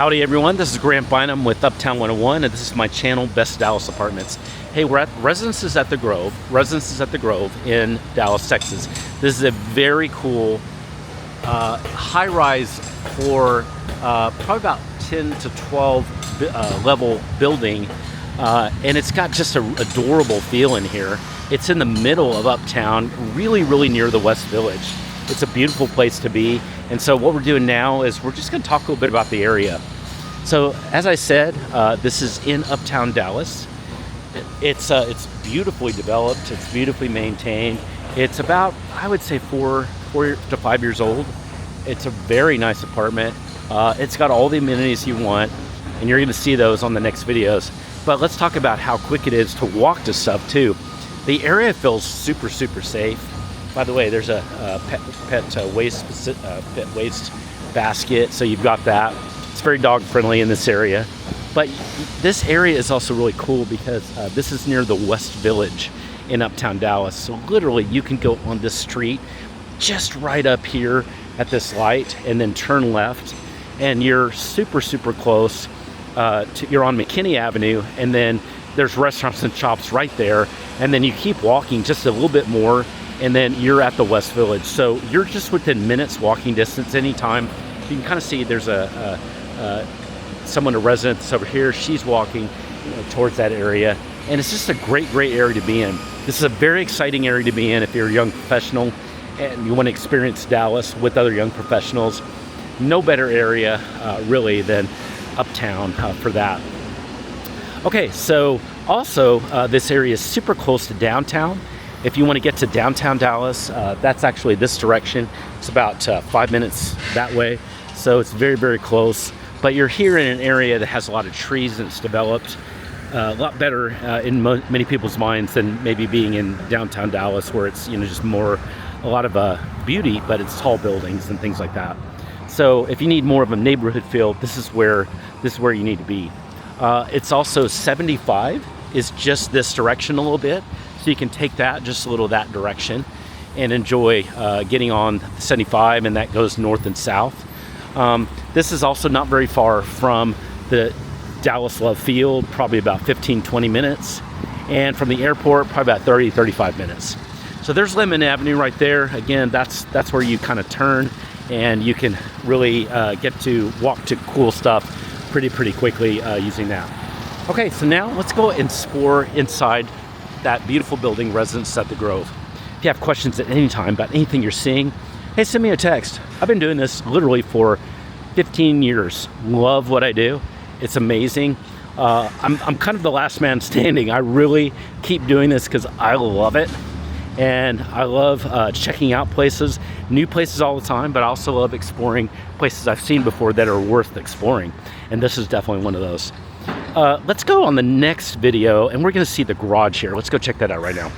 Howdy everyone, this is Grant Bynum with Uptown 101 and this is my channel, Best Dallas Apartments. Hey, we're at Residences at the Grove in Dallas, Texas. This is a very cool high-rise for probably about 10 to 12 level building, and it's got just an adorable feel in here. It's in the middle of Uptown, really near the West Village. It's a beautiful place to be, and so what we're doing now is we're just going to talk a little bit about the area. So as I said, this is in Uptown Dallas. It's beautifully developed, it's beautifully maintained. It's about, I would say, 4 to 5 years old. It's a very nice apartment. It's got all the amenities you want, and you're going to see those on the next videos. But let's talk about how quick it is to walk to stuff too. The area feels super safe. By the way, there's a pet waste basket, so you've got that. It's very dog friendly in this area. But this area is also really cool because this is near the West Village in Uptown Dallas. So literally you can go on this street just right up here at this light and then turn left, and you're super close. You're on McKinney Avenue, and then there's restaurants and shops right there, and then you keep walking just a little bit more and then you're at the West Village. So you're just within minutes walking distance anytime. You can kind of see there's a resident that's over here. She's walking towards that area, and it's just a great area to be in. This is a very exciting area to be in if you're a young professional and you want to experience Dallas with other young professionals. No better area really than Uptown for that. Okay, so also this area is super close to downtown. If you want to get to downtown Dallas, that's actually this direction. It's about 5 minutes that way, so it's very close. But you're here in an area that has a lot of trees and it's developed a lot better in many people's minds than maybe being in downtown Dallas, where it's just a lot of beauty, but it's tall buildings and things like that. So if you need more of a neighborhood feel, this is where you need to be. It's also 75 is just this direction a little bit, so you can take that just a little that direction and enjoy getting on 75, and that goes north and south. This is also not very far from the Dallas Love Field, probably about 15-20 minutes, and from the airport probably about 30-35 minutes. So there's Lemon Avenue right there. Again, that's where you kind of turn, and you can really get to walk to cool stuff pretty quickly using that. Okay, so now let's go and explore inside that beautiful building, Residences at the Grove. If you have questions at any time about anything you're seeing, hey, send me a text. I've been doing this literally for 15 years. Love what I do. It's amazing. I'm kind of the last man standing. I really keep doing this because I love it. And I love checking out places, new places all the time, but I also love exploring places I've seen before that are worth exploring. And this is definitely one of those. Let's go on the next video, and we're going to see the garage here. Let's go check that out right now.